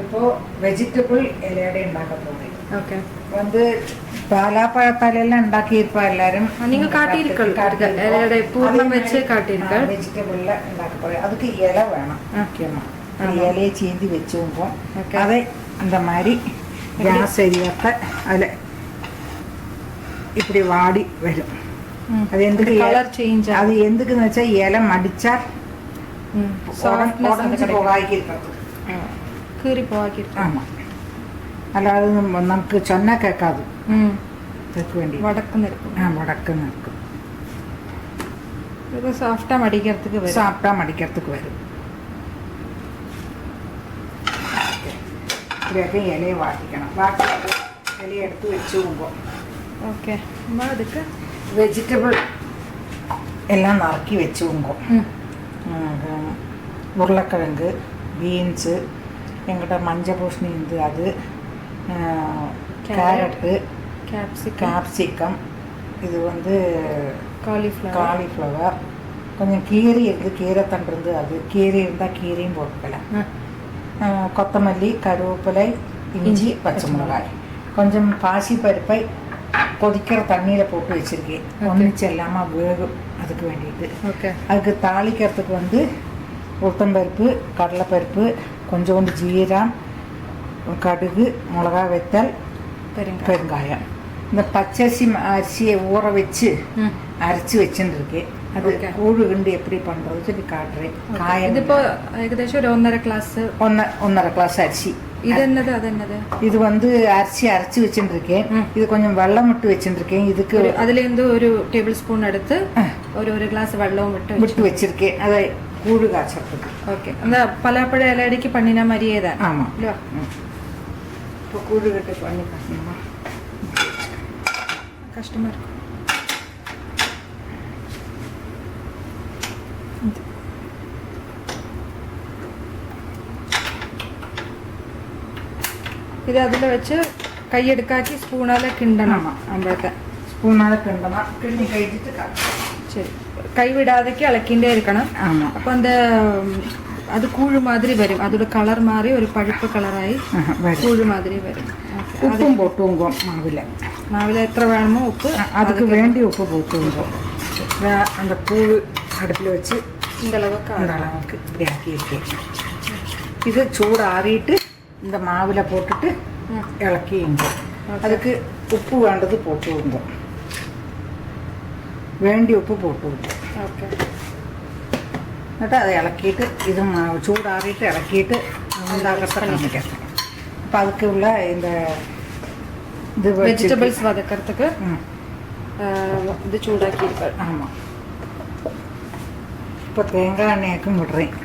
இப்போ வெஜிடபிள் இலையடை உண்டாக்க போகிறேன். ஓகே. வந்து பாலாப்பழத்தாலெல்லாம் ഉണ്ടാക്കിயிருப்பா எல்லாரும். நீங்கள் காட்டியிருக்கள் இலையடை பூர்ணம் வச்சு காட்டியிருக்கள். வெஜிடபிளில் ഉണ്ടാக்க போகிறேன். அதுக்கு இலை வேணும் முக்கியமாக. இலையை சீந்தி வச்சுப்போம். அதை அந்த மாதிரி கேஸ் எரியாத்த அதில் இப்படி வாடி வரும். அது எதுக்கு கலர் சேஞ்ச் அது எதுக்குன்னு வச்சா இலை மடிச்சா உடஞ்சி போகாக்கி இருக்கிறது. கீறி போகாக்கி இருக்கு. ஆமாம். அல்லாது நமக்கு சொன்னால் கேட்காது. அதுக்கு வேண்டி வடக்குன்னு இருக்கும். வடக்குன்னு இருக்கும். இது சாஃப்டாக மடிக்கிறதுக்கு வரும். சாஃப்டாக மடிக்கிறதுக்கு வரும். இப்படியாக்க இலையை வாட்டிக்கணும். வாட்டி இலையை எடுத்து வச்சுவோம். ஓகே. அதுக்கு வெஜிடபிள் எல்லாம் நறுக்கி வச்சுவோங்க. உருளைக்கிழங்கு, பீன்ஸு, எங்கிட்ட மஞ்சள் பூசணி இருந்து அது, கேரட்டு, கேப்சிகம், இது வந்து காலிஃப்ளவர், கொஞ்சம் கீரை இருந்து கீரை தண்டு இருந்து அது கீரை இருந்தால் கீரையும் போட்டுக்கலாம். கொத்தமல்லி, கருவேப்பிலை, இஞ்சி, பச்சை மிளகாய், கொஞ்சம் பாசி பருப்பை கொதிக்கிற தண்ணியில் போட்டு வச்சுருக்கேன். ஒன்றிச்சு இல்லாமல் வேகும். அதுக்கு வேண்டிட்டு அதுக்கு தாளிக்கிறதுக்கு வந்து உளுத்தம்பருப்பு, கடலைப்பருப்பு, கொஞ்சோண்டு ஜீரம், கடுகு, மிளகா வெத்தல், பெருங்காயம். இந்த பச்சரிசி அரிசியை ஊற வச்சு அரைச்சி வச்சுன்னு இருக்கேன். அது கூழு கிண்டு எப்படி பண்ணுறது சொல்லி காட்டுறேன். காயம் இப்போ ஏகദേശം ஒரு 1.5 கிளாஸ் அரிசி. இது என்னது அது என்னது? இது வந்து அரிசி அரைச்சி வச்சுருக்கேன். இது கொஞ்சம் வெள்ளம் விட்டு வச்சுருக்கேன். இதுக்கு அதுலேருந்து ஒரு டேபிள் ஸ்பூன் எடுத்து ஒரு கிளாஸ் வெள்ளம் விட்டு வச்சுருக்கேன். அதை கூழு காய்ச்சறதுக்கு. ஓகே. அந்த பலாப்பழ இலையடிக்கு பண்ணின மாதிரியே தான். ஆமாம். இப்போ கூழு கட்டு பண்ணி காட்டணுமா? கஷ்டமாக இருக்கும். இது அதில் வச்சு கையெடுக்காக்கி ஸ்பூனால் கிண்டணும். நம்மளுக்கு ஸ்பூனால் கிண்டணும். கிண்டி கைட்டு சரி, கைவிடாதக்கு இളக்கிண்டே இருக்கணும். ஆமாம். அப்போ அந்த அது கூழு மாதிரி வரும். அதோட கலர் மாதிரி ஒரு பழுப்பு கலராகி கூழு மாதிரி வரும். உப்பும் போட்டுவோங்க. மாவில் எத்தனை வேணுமோ உப்பு, அதுக்கு வேண்டி உப்பு போட்டுவோங்க. அந்த கூழு அடுப்பில் வச்சு இந்த அளவுக்கு இப்படி ஆக்கியிருக்கேன். இது சூடு ஆறிட்டு இந்த மாவில் போட்டுட்டு இளக்கிங்க. அதுக்கு உப்பு வேண்டது போட்டுவோங்க. வேண்டி உப்பு போட்டுவோங்க. ஓகே. എന്നിട്ട് அதை இளக்கிட்டு இது சூடாறிட்டு இளக்கிட்டு உண்டாக்கத்தை காமிக்கிறேன். அப்போ அதுக்கு உள்ள இந்த இது வெஜிடபிள்ஸ் வதக்கிறதுக்கு இது சூடாக்கி இருக்காரு. ஆமாம். இப்போ தேங்காய் எண்ணெய்க்கும் விடுறேன்.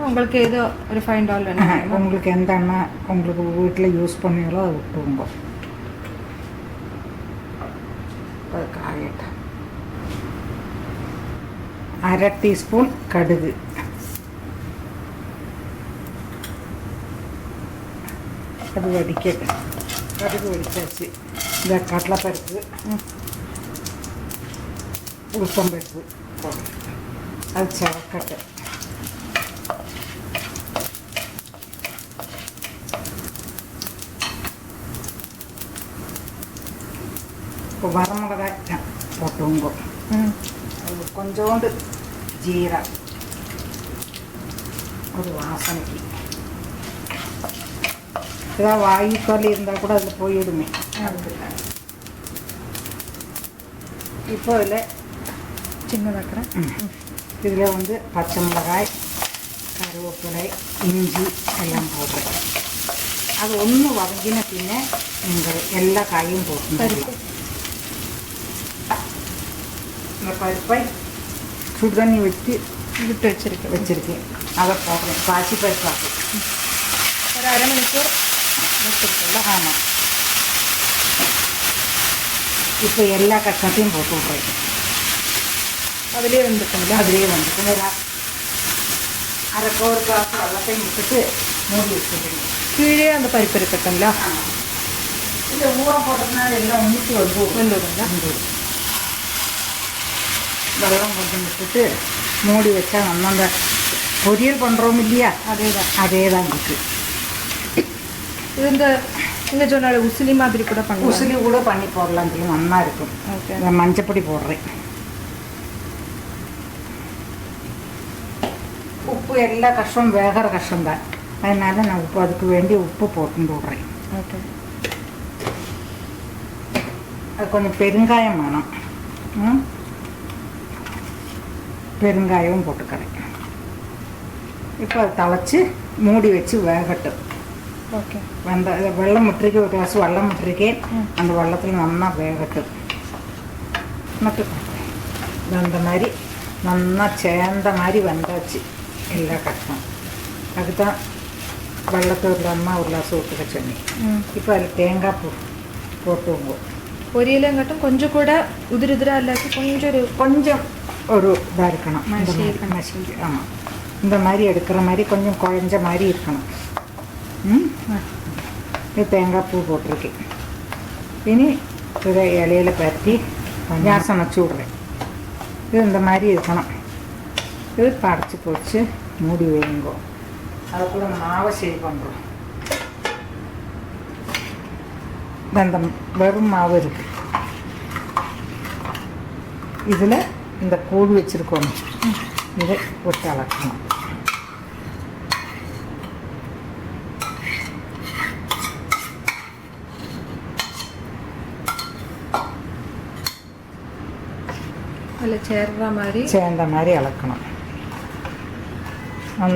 உங்களுக்கு ஏதோ ரிஃபைண்ட் ஆயில் வேணும். உங்களுக்கு எந்த எண்ணெய் உங்களுக்கு வீட்டில் யூஸ் பண்ணீங்களோ அதை விட்டுவோங்க. அது காயட்டும். 1/2 டீஸ்பூன் கடுகு, அது வடிக்கட்டும். கடுகு வடிச்சாச்சு. இந்த கடலைப்பருப்பு, உளுத்தம்பருப்பு அது சவக்கட்டை. இப்போ வரமிளகாய் போட்டுவோங்க. அது கொஞ்சோண்டு ஜீரம் ஒரு வாசனைக்கு. ஏதாவது வாயுக்கால் இருந்தால் கூட அதில் போயிடுமே. இப்போ இதில் சின்னதாக்குறேன். இதில் வந்து பச்சை மிளகாய், கருவேப்பிலை, இஞ்சி எல்லாம் போடுறேன். அது ஒன்று வதங்கின பின்ன நீங்கள் எல்லா காயும் போட்டு இந்த பருப்பை சுடுதண்ணி வச்சு விட்டு வச்சுருக்கேன். அதை போடுறேன். பாசி பருப்பாக்கு ஒரு 1/2 மணிக்கூர் வச்சுருக்கோம்ல. ஆமாம். இப்போ எல்லா கஷ்டத்தையும் போட்டு விட்றேன். அதிலே வந்துருக்குங்களா? அதிலே வந்துருக்கு. ஒரு கிளாஸ் வெள்ளத்தையும் விட்டுட்டு மூடி வச்சுருக்கேன். கீழே அந்த பருப்பு இருக்கட்டுங்களா? இந்த ஊற போட்டதுனால எல்லாம் ஊற்றி வந்துடுங்க. வெள்ளம் கொஞ்சம் விட்டுட்டு மூடி வச்சா நம்ம அந்த பொரியல் பண்ணுறோம் இல்லையா, அதே தான் இருக்குது. இது இந்த நீங்கள் சொன்னால உசிலி மாதிரி கூட பண்ணுவோம். உசிலி கூட பண்ணி போடலாம், இது நல்லா இருக்கும். ஓகே. மஞ்சப்பொடி போடுறேன். உப்பு எல்லா கஷ்டம் வேகிற கஷ்டம்தான், அதனால நான் உப்பு அதுக்கு வேண்டி உப்பு போட்டு விடுறேன். ஓகே. அது கொஞ்சம் பெருங்காயம் வேணும். பெருங்காயமும் போட்டுக்கிறேன். இப்போ அதை தழைச்சி மூடி வச்சு வேகட்டும். ஓகே. வெள்ளம் விட்டுருக்கே, ஒரு கிளாஸ் வெள்ளம் விட்டுருக்கே, அந்த வெள்ளத்தில் நல்லா வேகட்டும். மட்டும் அந்த மாதிரி நல்லா சேர்ந்த மாதிரி வந்தாச்சு எல்லா கஷ்டம். அதுதான் வெள்ளத்தை இல்லாமல் ஒரு கிளாஸ் ஊற்றுக்க சொன்னேன். இப்போ அதில் தேங்காய் போட்டுவோம். பொரியலங்காட்டும் கொஞ்சம் கூட உதிரிதிராக இல்லாட்டி கொஞ்சம் ஒரு இதாக இருக்கணும். மசிஞ்சு ஆமாம், இந்த மாதிரி எடுக்கிற மாதிரி கொஞ்சம் குழஞ்ச மாதிரி இருக்கணும். இது தேங்காய் பூ போட்டிருக்கேன். இனி இதை இலையில பரட்டி வாசம் வச்சு விட்றேன். இது இந்த மாதிரி இருக்கணும். இது படைச்சி போச்சு மூடி வைங்கோ. அதுக்குள்ள மாவை சரி பண்ணுறோம். அந்த வெறும் மாவு இருக்கு, இதில் இந்த கூடு வச்சுருக்கோம், இதை போட்டு அளக்கணும். அதில் சேர்ந்த மாதிரி அளக்கணும்.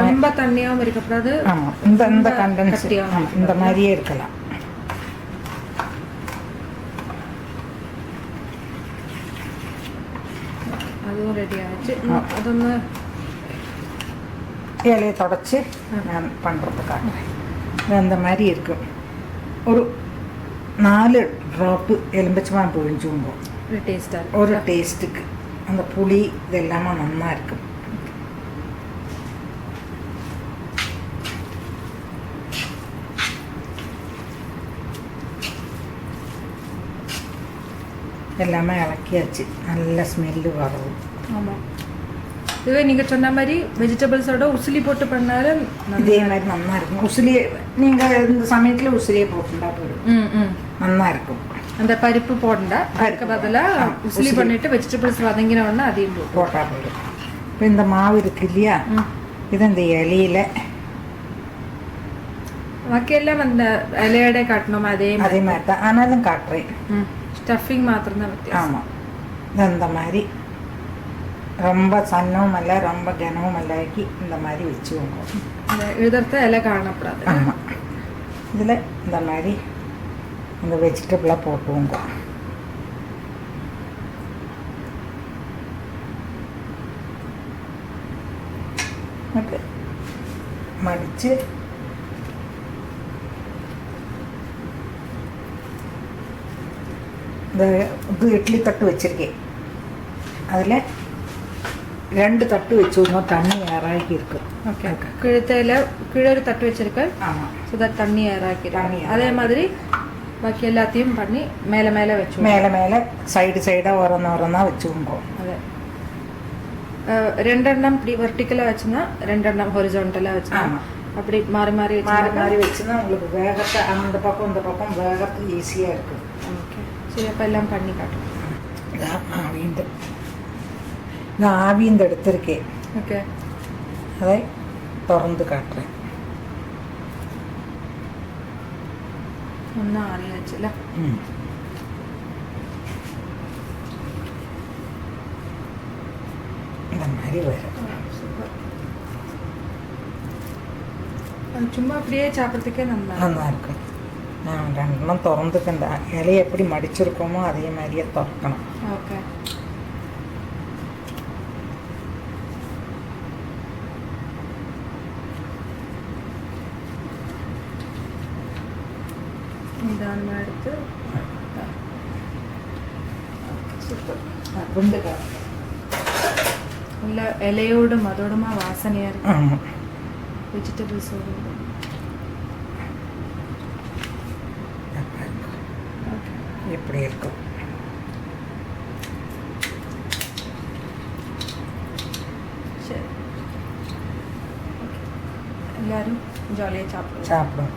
ரொம்ப தண்ணியாகவும் இருக்கக்கூடாது. ஆமாம், இந்த கண்டன்ஸ் இந்த மாதிரியே இருக்கலாம். அதுவும் ரெடி ஆகிடுச்சு. அதொன்று இலையை தொடச்சி நான் பண்ணுறதுக்காக அந்த மாதிரி இருக்கும். ஒரு 4 ட்ராப்பு எலும்பிச்சமாக பொழிஞ்சுவோம். ஒரு டேஸ்ட்டுக்கு அந்த புளி இதெல்லாமே நல்லா இருக்கும். எல்லாமே இலக்கியாச்சு, நல்ல ஸ்மெல்லு வரும். ஆமாம், இதுவே நீங்கள் சொன்ன மாதிரி வெஜிடபிள்ஸோட உசிலி போட்டு பண்ணாலும் இதே மாதிரி நல்லா இருக்கும். உசிலி நீங்கள் இந்த சமயத்தில் உசிலியே போட்டுட்டா போயிடும், நல்லா இருக்கும். அந்த பருப்பு போடண்டா, அதுக்கு பதிலாக உசிலி பண்ணிட்டு வெஜிடபிள்ஸ் வதங்கினோடனே அதையும் போட்டால் போயிடும். இப்போ இந்த மாவு இருக்கு இல்லையா, இது இந்த இலையில ബാക്കിയെല്ലാം ഇലയുടെ കാട്ടണം அதே மாதிரி தான், ஆனாலும் காட்டுறேன். ஸ்டஃபிங் மாத்திரம் தான் வித்தியாசம். ஆமாம், இந்த மாதிரி ரொம்ப சன்னவும் அல்ல ரொம்ப கனவும் அல்லாக்கி இந்த மாதிரி வச்சுவோங்க. இந்த எழுதுறத இலை காணப்படாது. ஆமாம், இதில் இந்த மாதிரி இந்த வெஜிடபிளாக போட்டுவோங்க. மடித்து இந்த இது இட்லி தட்டு வச்சுருக்கேன், அதில் 2 தட்டு வச்சுருந்தோம், தண்ணி ஏறாக்கி இருக்கு. ஓகே, கீழே ஒரு தட்டு வச்சுருக்கேன். ஆமாம், ஸோ தட் தண்ணி ஏறாக்கி அதே மாதிரி பாக்கி எல்லாத்தையும் பண்ணி மேலே மேலே வச்சு மேலே சைடாக ஓரன்னா வச்சுக்கோங்க. அதே 2 எண்ணம் இப்படி வெர்டிக்கலாக வச்சுன்னா 2 எண்ணம் ஹொரிசான்டலாக வச்சுனா அப்படி மாறி மாறி வச்சுன்னா உங்களுக்கு வேகத்தை அந்த பக்கம் இந்த பக்கம் வேகத்துக்கு ஈஸியாக இருக்கும். ஓகே, சரி, அப்போ எல்லாம் பண்ணி காட்டும். நான் ஆவிந்து எடுத்திருக்கேன். ஓகே, அதை திறந்து காட்டுறேன். ஒன்றும் ஆறியாச்சுல. இந்த மாதிரி வரும். சும்மா அப்படியே சாப்பிட்றதுக்கே நல்லா இருக்கும். நான் 2 திறந்துக்கண்டா, இலையை எப்படி மடிச்சிருக்கோமோ அதே மாதிரியே திறக்கணும். ஓகே, நிதானமாக எடுத்து உள்ள இலையோடும் அதோடமா வாசனையாக இருக்கும். வெஜிடபிள்ஸோட எப்படி இருக்கும். சரி, எல்லாரும் ஜாலியாக சாப்பிடுவோம்.